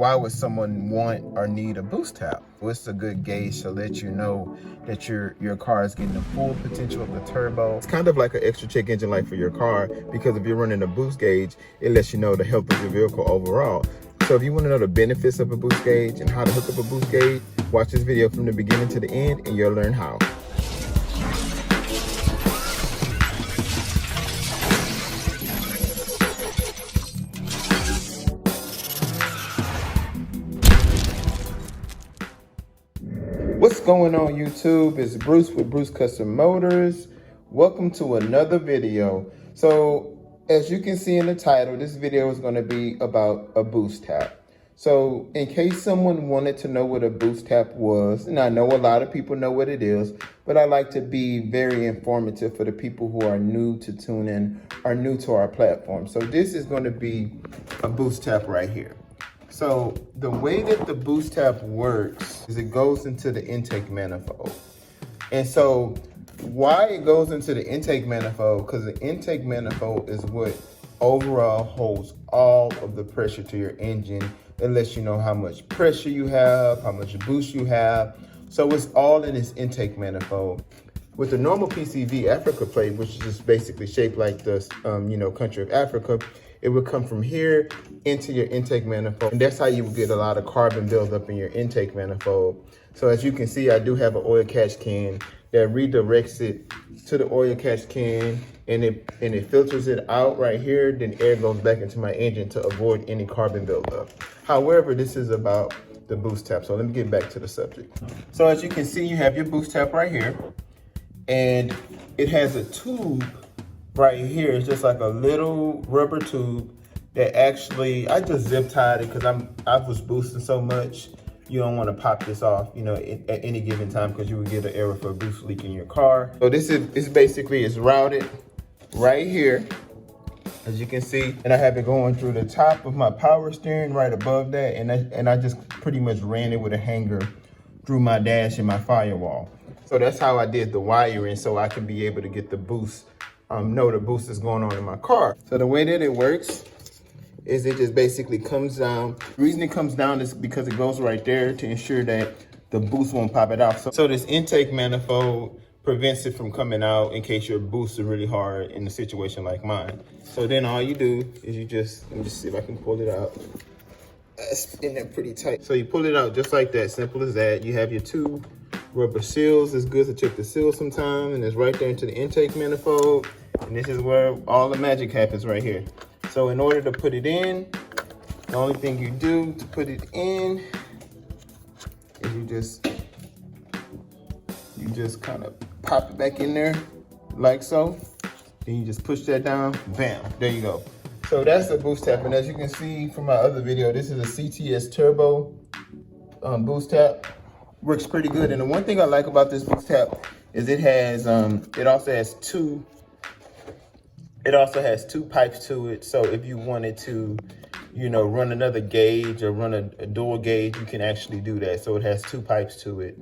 Why would someone want or need a boost tap? Well, it's a good gauge to let you know that your car is getting the full potential of the turbo. It's kind of like an extra check engine light for your car, because if you're running a boost gauge, it lets you know the health of your vehicle overall. So if you want to know the benefits of a boost gauge and how to hook up a boost gauge, watch this video from the beginning to the end and you'll learn how. What's going on YouTube? It's Bruce with Bruce Custom Motors. Welcome to another video. So as you can see in the title, this video is going to be about a boost tap. So in case someone wanted to know what a boost tap was, and I know a lot of people know what it is, but I like to be very informative for the people who are new to tuning or new to our platform. So this is going to be a boost tap right here. So the way that the boost tap works is it goes into the intake manifold. And so why it goes into the intake manifold, because the intake manifold is what overall holds all of the pressure to your engine. It lets you know how much pressure you have, how much boost you have. So it's all in this intake manifold. With the normal PCV Africa plate, which is just basically shaped like the country of Africa, it would come from here into your intake manifold. And that's how you would get a lot of carbon buildup in your intake manifold. So as you can see, I do have an oil catch can that redirects it to the oil catch can, and it filters it out right here. Then air goes back into my engine to avoid any carbon buildup. However, this is about the boost tap. So let me get back to the subject. So as you can see, you have your boost tap right here, and it has a tube right here. It's just like a little rubber tube that actually, I just zip tied it because I was boosting so much. You don't want to pop this off, at any given time, because you would get an error for a boost leak in your car. So this is basically, it's routed right here, as you can see, and I have it going through the top of my power steering right above that, and I just pretty much ran it with a hanger through my dash and my firewall. So that's how I did the wiring, so I can be able to get the boost, know the boost is going on in my car. So the way that it works is it just basically comes down. The reason it comes down is because it goes right there to ensure that the boost won't pop it off. So this intake manifold prevents it from coming out in case your boost is really hard in a situation like mine. So then all you do is let me just see if I can pull it out. It's in there pretty tight. So you pull it out just like that, simple as that. You have your two rubber seals. It's good to check the seal sometime, and it's right there into the intake manifold. And this is where all the magic happens right here. So in order to put it in, the only thing you do to put it in is you just kind of pop it back in there like so. Then you just push that down, bam, there you go. So that's the boost tap. And as you can see from my other video, this is a CTS Turbo boost tap. Works pretty good. And the one thing I like about this boost tap is it also has two pipes to it. So if you wanted to, run another gauge or run a dual gauge, you can actually do that. So it has two pipes to it.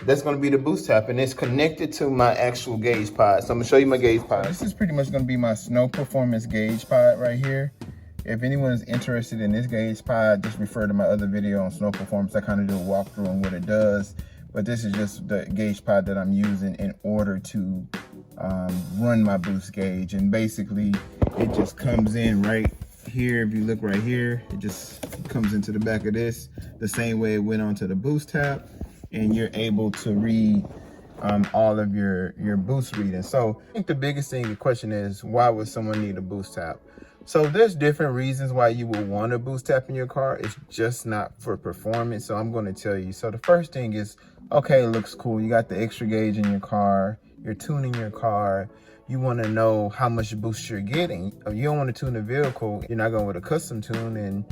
That's going to be the boost tap, and it's connected to my actual gauge pod. So I'm going to show you my gauge pod. This is pretty much going to be my snow performance gauge pod right here. If anyone is interested in this gauge pod, just refer to my other video on snow performance. I kind of do a walkthrough on what it does. But this is just the gauge pod that I'm using in order to run my boost gauge. And basically, it just comes in right here. If you look right here, it just comes into the back of this the same way it went onto the boost tap. And you're able to read all of your boost readings. So I think the biggest thing, the question is, why would someone need a boost tap? So there's different reasons why you would want a boost tap in your car. It's just not for performance. So I'm going to tell you. So the first thing is, okay, it looks cool. You got the extra gauge in your car. You're tuning your car. You want to know how much boost you're getting. You don't want to tune a vehicle. You're not going with a custom tune, and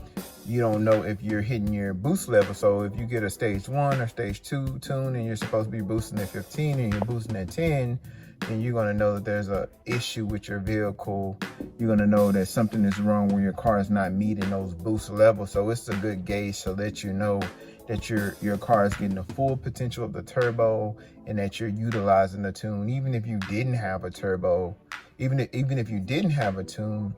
you don't know if you're hitting your boost level. So if you get a stage 1 or stage 2 tune and you're supposed to be boosting at 15 and you're boosting at 10, then you're going to know that there's an issue with your vehicle. You're going to know that something is wrong where your car is not meeting those boost levels. So it's a good gauge to let you know that your car is getting the full potential of the turbo and that you're utilizing the tune. Even if you didn't have a turbo, even if you didn't have a tune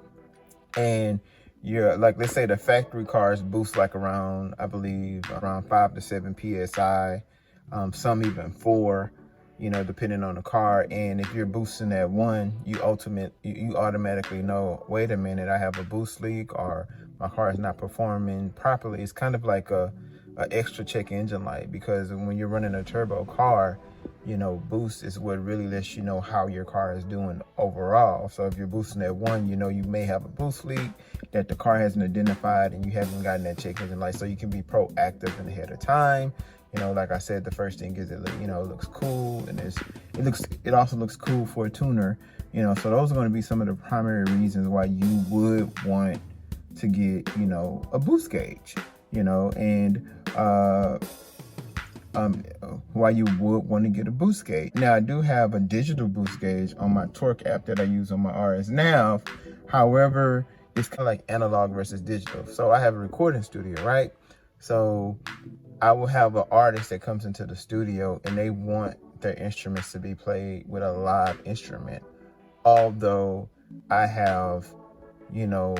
and you're like, let's say the factory cars boost like around, I believe, around 5 to 7 psi, some even 4, you know, depending on the car. And if you're boosting at 1, you automatically know, wait a minute, I have a boost leak, or my car is not performing properly. It's kind of like a extra check engine light, because when you're running a turbo car, you know, boost is what really lets you know how your car is doing overall. So if you're boosting at 1, you know, you may have a boost leak that the car hasn't identified, and you haven't gotten that check engine light, so you can be proactive and ahead of time. You know, like I said, the first thing is, it looks cool, and it also looks cool for a tuner. You know, so those are going to be some of the primary reasons why you would want to get, you know, a boost gauge. You know, and why you would want to get a boost gauge. Now, I do have a digital boost gauge on my torque app that I use on my RS Nav. However, it's kind of like analog versus digital. So I have a recording studio, right? So I will have an artist that comes into the studio and they want their instruments to be played with a live instrument. Although I have, you know,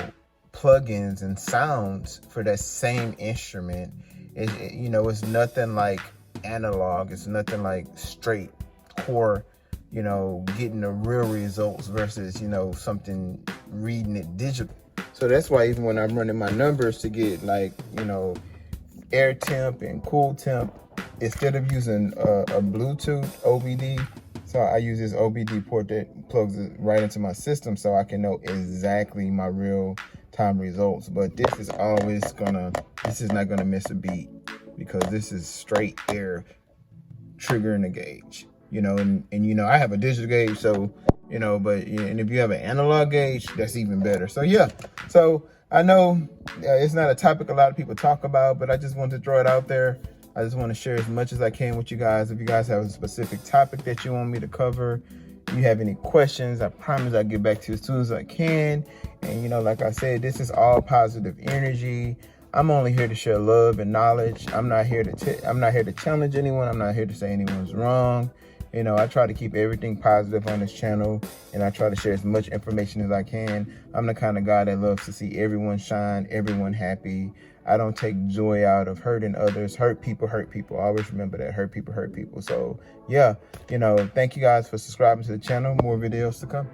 plugins and sounds for that same instrument. You know, it's nothing like analog. It's nothing like straight core, you know, getting the real results versus, you know, something reading it digital. So that's why even when I'm running my numbers to get, like, you know, air temp and cool temp, instead of using a Bluetooth OBD, so I use this OBD port that plugs it right into my system, so I can know exactly my real time results. But this is not gonna miss a beat, because this is straight air triggering the gauge. You know, and you know, I have a digital gauge, so, you know, but, and if you have an analog gauge, that's even better. So yeah, so I know it's not a topic a lot of people talk about, but I just wanted to throw it out there. I just want to share as much as I can with you guys. If you guys have a specific topic that you want me to cover, you have any questions, I promise I'll get back to you as soon as I can. And, you know, like I said, this is all positive energy. I'm only here to share love and knowledge. I'm not here to challenge anyone. I'm not here to say anyone's wrong. You know, I try to keep everything positive on this channel, and I try to share as much information as I can. I'm the kind of guy that loves to see everyone shine, everyone happy. I don't take joy out of hurting others. Hurt people hurt people. Always remember that. Hurt people hurt people. So yeah, you know, thank you guys for subscribing to the channel. More videos to come.